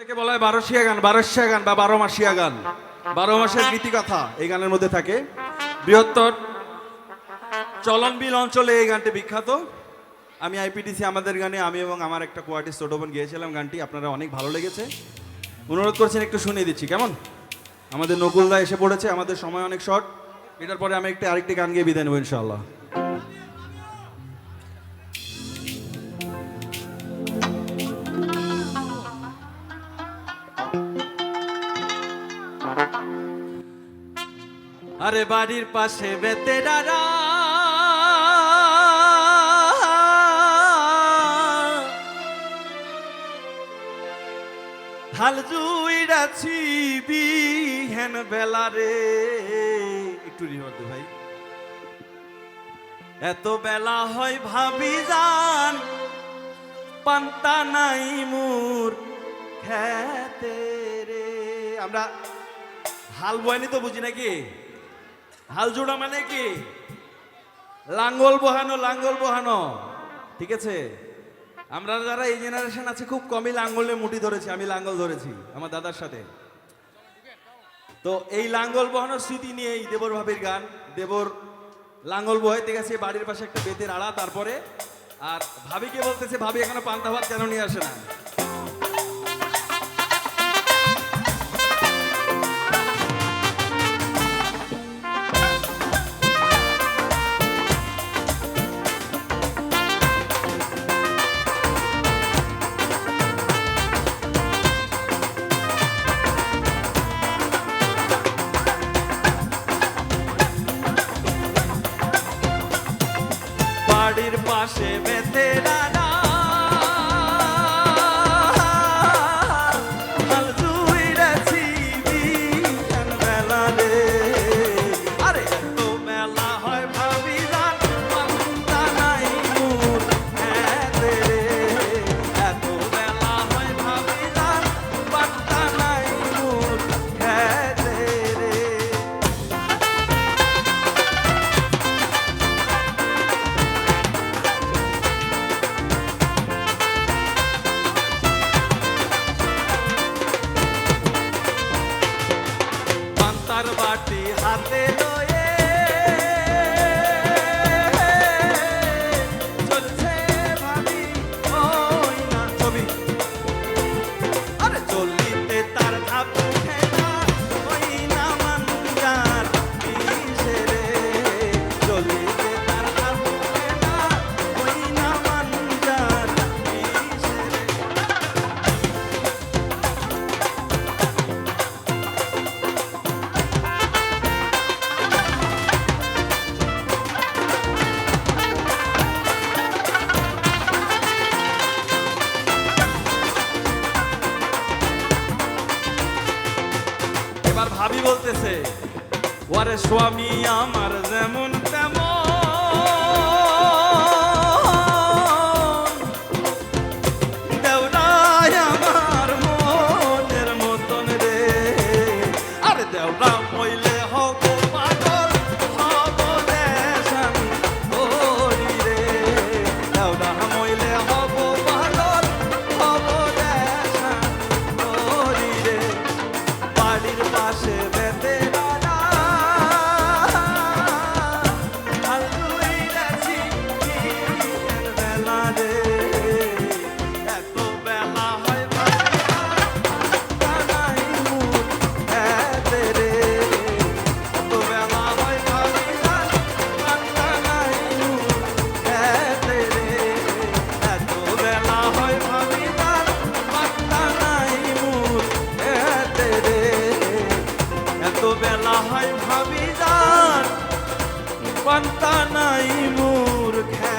এটাকে বলা হয় বারোশিয়া গান, বারোশিয়া গান বা 12 মাসিয়া গান। 12 মাসের গীতিকথা এই গানের মধ্যে থাকে। বৃহত্তর চলনবিল অঞ্চলে এই গানটি বিখ্যাত। আমি আইপিটিসি আমাদের গানে আমি এবং আমার একটা কোয়ার্টিস্ট ছোট বোন গিয়েছিলাম গানটি, আপনারা অনেক ভালো লেগেছে। অনুরোধ করছেন একটু শুনিয়ে দিচ্ছি কেমন। আমাদের নকুলদা এসে পড়েছে, আমাদের সময় অনেক শর্ট। এটার পরে আমি আরেকটি গান গিয়ে বিদায় নেবো ইনশাআল্লাহ। আরে বাড়ির পাশে বেতেরারা হাল জুইরাছি বিহেন বেলারে। একটু রিহর দে ভাই। এত বেলা হয় ভাবি যান পান্তা নাই মুর খেতে রে। আমরা হাল বয়নি তো বুঝি নাকি? হাল জোড়া মানে কি? লাঙ্গল বহানো, লাঙ্গল বহানো, ঠিক আছে। আমরা যারা এই জেনারেশন আছে খুব কমই লাঙ্গলে মুঠি ধরেছি। আমি লাঙ্গল ধরেছি আমার দাদার সাথে। তো এই লাঙ্গল বহানোর স্মৃতি নিয়ে এই দেবর ভাবির গান। দেবর লাঙ্গল বহাইতে গেছে বাড়ির পাশে একটা বেতের আড়া, তারপরে আর ভাবিকে বলতেছে ভাবি এখনো পান্তা ভাত কেন নিয়ে আসে না। বাড়ির পাশে বেতেরারা হাল জুইরাছি বিকেল বেলা রে। আরে এত বেলা হয় ভাবি যান পান্তা নাই মুর খেতে রে। এত বেলা হয় ভাবি যান পান্তা নাই মুর খেতে রে। পান্তার বাটি হাতে লয়ে চলছে ভাবি ওই না ছবি। আরে চলিতে তার ধাপ উঠে না ওই না মানজার কিসে রে। চলিতে তার ধাপ উঠে না ওই না মানজার কিসে রে। এবার ভাবি বলতেছে ওরে স্বামী আমার যেমন তেমন দেওরাই আমার মনের মতন রে। আরে দেওরা মইলে হব পাগল হব দেশান করি রে। দেওরা মইলে হব পাগল হব দেশান করি রে। বাড়ির পাশে বেতেরারা হাল জুইরাছি বিকেল বেলা রে। এত বেলা হয় ভাবি পান্তা নাই মুর খেতে রে। এত বেলা হয় ভাবি পান্তা নাই মুর খেতে রে। এত বেলা হয় ভাবি পান্তা নাই মুর খেতে রে। এত বেলা হয় ভাবি যান পান্তা নাই মুর খেতে।